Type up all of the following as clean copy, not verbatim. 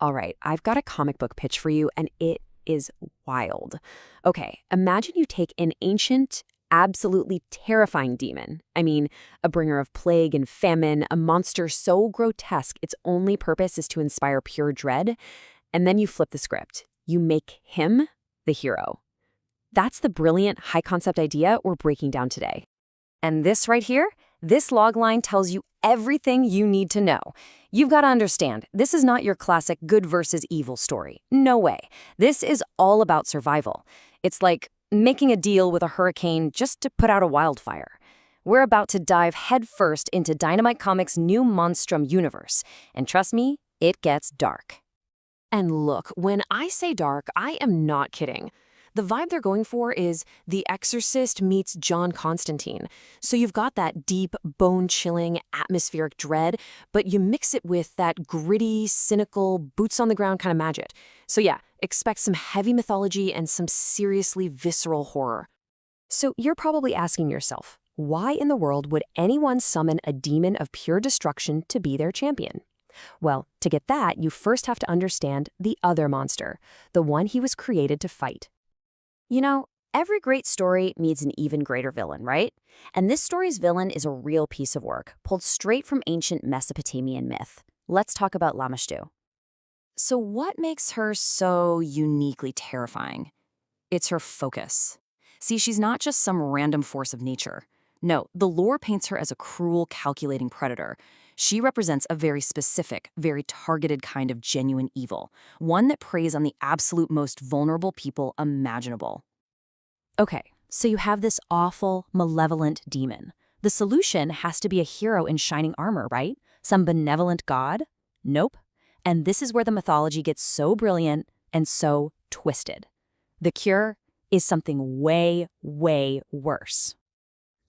All right, I've got a comic book pitch for you, and it is wild. Okay, imagine you take an ancient, absolutely terrifying demon. I mean, a bringer of plague and famine, a monster so grotesque its only purpose is to inspire pure dread, and then you flip the script. You make him the hero. That's the brilliant, high-concept idea we're breaking down today. And this right here, this logline tells you everything you need to know. You've got to understand, this is not your classic good versus evil story. No way. This is all about survival. It's like making a deal with a hurricane just to put out a wildfire. We're about to dive headfirst into Dynamite Comics' new Monstrum universe. And trust me, it gets dark. And look, when I say dark, I am not kidding. The vibe they're going for is The Exorcist meets John Constantine. So you've got that deep, bone-chilling, atmospheric dread, but you mix it with that gritty, cynical, boots-on-the-ground kind of magic. So yeah, expect some heavy mythology and some seriously visceral horror. So you're probably asking yourself, why in the world would anyone summon a demon of pure destruction to be their champion? Well, to get that, you first have to understand the other monster, the one he was created to fight. You know, every great story needs an even greater villain, right? And this story's villain is a real piece of work, pulled straight from ancient Mesopotamian myth. Let's talk about Lamashtu. So what makes her so uniquely terrifying? It's her focus. See, she's not just some random force of nature. No, the lore paints her as a cruel, calculating predator. She represents a very specific, very targeted kind of genuine evil, one that preys on the absolute most vulnerable people imaginable. Okay, so you have this awful, malevolent demon. The solution has to be a hero in shining armor, right? Some benevolent god? Nope. And this is where the mythology gets so brilliant and so twisted. The cure is something way, way worse.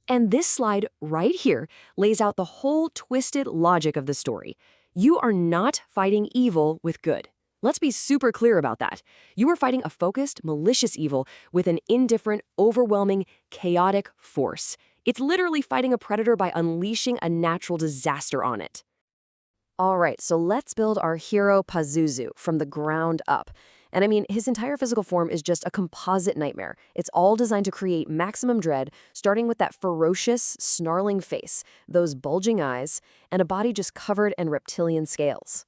And this slide right here lays out the whole twisted logic of the story. You are not fighting evil with good. Let's be super clear about that. You are fighting a focused, malicious evil with an indifferent, overwhelming, chaotic force. It's literally fighting a predator by unleashing a natural disaster on it. All right, so let's build our hero Pazuzu from the ground up. And I mean, his entire physical form is just a composite nightmare. It's all designed to create maximum dread, starting with that ferocious, snarling face, those bulging eyes, and a body just covered in reptilian scales.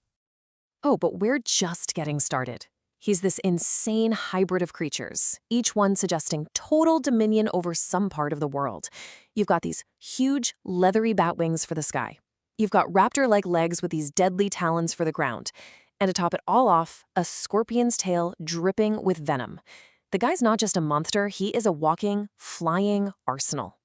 Oh, but we're just getting started. He's this insane hybrid of creatures, each one suggesting total dominion over some part of the world. You've got these huge, leathery bat wings for the sky. You've got raptor-like legs with these deadly talons for the ground. And to top it all off, a scorpion's tail dripping with venom. The guy's not just a monster, he is a walking, flying arsenal.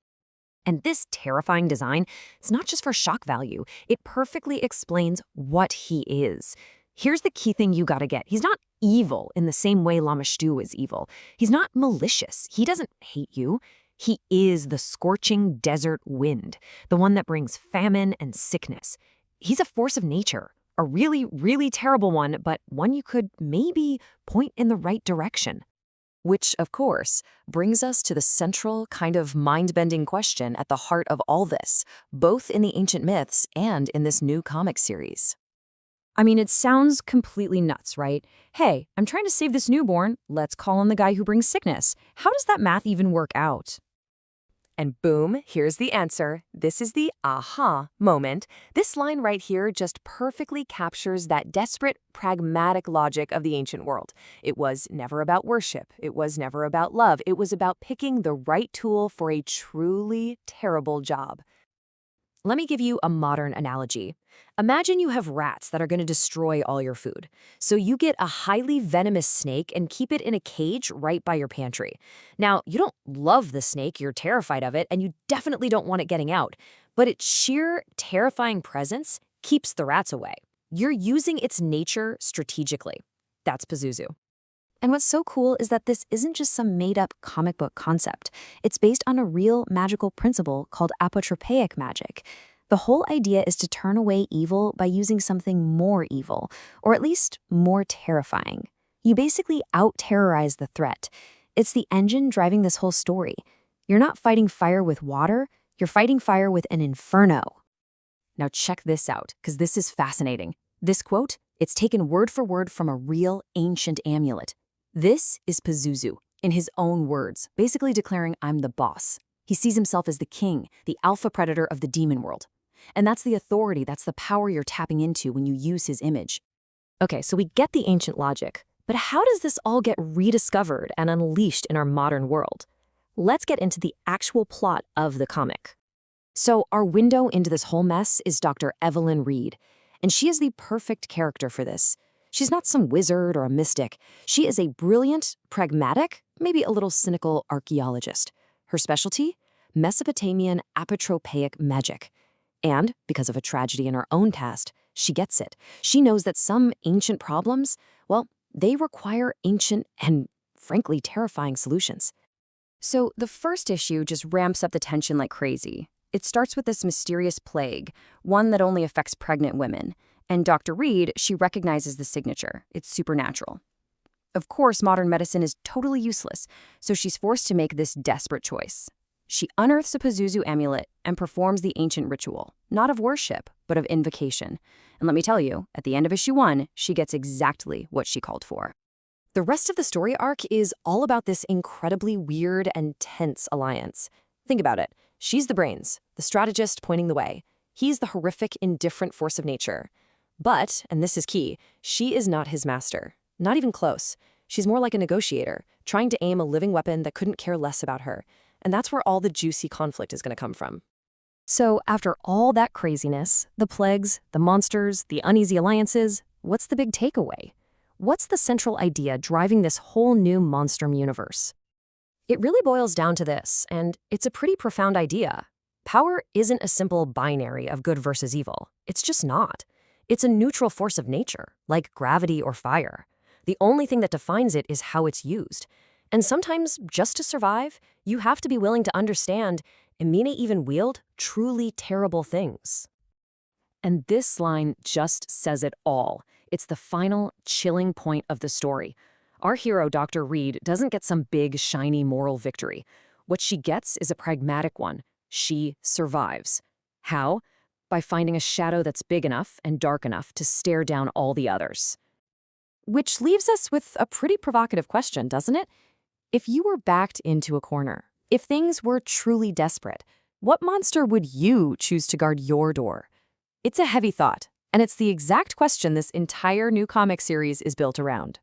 And this terrifying design, it's not just for shock value. It perfectly explains what he is. Here's the key thing you gotta get. He's not evil in the same way Lamashtu is evil. He's not malicious. He doesn't hate you. He is the scorching desert wind, the one that brings famine and sickness. He's a force of nature. A really, really terrible one, but one you could maybe point in the right direction. Which, of course, brings us to the central kind of mind-bending question at the heart of all this, both in the ancient myths and in this new comic series. I mean, it sounds completely nuts, right? Hey, I'm trying to save this newborn. Let's call on the guy who brings sickness. How does that math even work out? And boom, here's the answer. This is the aha moment. This line right here just perfectly captures that desperate, pragmatic logic of the ancient world. It was never about worship. It was never about love. It was about picking the right tool for a truly terrible job. Let me give you a modern analogy. Imagine you have rats that are going to destroy all your food. So you get a highly venomous snake and keep it in a cage right by your pantry. Now, you don't love the snake, you're terrified of it, and you definitely don't want it getting out. But its sheer, terrifying presence keeps the rats away. You're using its nature strategically. That's Pazuzu. And what's so cool is that this isn't just some made-up comic book concept. It's based on a real magical principle called apotropaic magic. The whole idea is to turn away evil by using something more evil, or at least more terrifying. You basically out-terrorize the threat. It's the engine driving this whole story. You're not fighting fire with water, you're fighting fire with an inferno. Now check this out, because this is fascinating. This quote, It's taken word for word from a real ancient amulet. This is Pazuzu, in his own words, basically declaring, "I'm the boss." He sees himself as the king, the alpha predator of the demon world. And that's the authority, that's the power you're tapping into when you use his image. Okay, so we get the ancient logic, but how does this all get rediscovered and unleashed in our modern world? Let's get into the actual plot of the comic. So our window into this whole mess is Dr. Evelyn Reed, and she is the perfect character for this. She's not some wizard or a mystic. She is a brilliant, pragmatic, maybe a little cynical archaeologist. Her specialty? Mesopotamian apotropaic magic. And, because of a tragedy in her own past, she gets it. She knows that some ancient problems, well, they require ancient and, frankly, terrifying solutions. So the first issue just ramps up the tension like crazy. It starts with this mysterious plague, one that only affects pregnant women. And Dr. Reed, she recognizes the signature. It's supernatural. Of course, modern medicine is totally useless, so she's forced to make this desperate choice. She unearths a Pazuzu amulet and performs the ancient ritual, not of worship, but of invocation. And let me tell you, at the end of issue 1, she gets exactly what she called for. The rest of the story arc is all about this incredibly weird and tense alliance. Think about it. She's the brains, the strategist pointing the way. He's the horrific, indifferent force of nature. But, and this is key, she is not his master. Not even close. She's more like a negotiator, trying to aim a living weapon that couldn't care less about her. And that's where all the juicy conflict is going to come from. So after all that craziness, the plagues, the monsters, the uneasy alliances, what's the big takeaway? What's the central idea driving this whole new monstrum universe? It really boils down to this, and it's a pretty profound idea. Power isn't a simple binary of good versus evil. It's just not. It's a neutral force of nature, like gravity or fire. The only thing that defines it is how it's used. And sometimes, just to survive, you have to be willing to understand and may even wield truly terrible things. And this line just says it all. It's the final, chilling point of the story. Our hero, Dr. Reed, doesn't get some big, shiny moral victory. What she gets is a pragmatic one. She survives. How? By finding a shadow that's big enough and dark enough to stare down all the others. Which leaves us with a pretty provocative question, doesn't it? If you were backed into a corner, if things were truly desperate, what monster would you choose to guard your door? It's a heavy thought, and it's the exact question this entire new comic series is built around.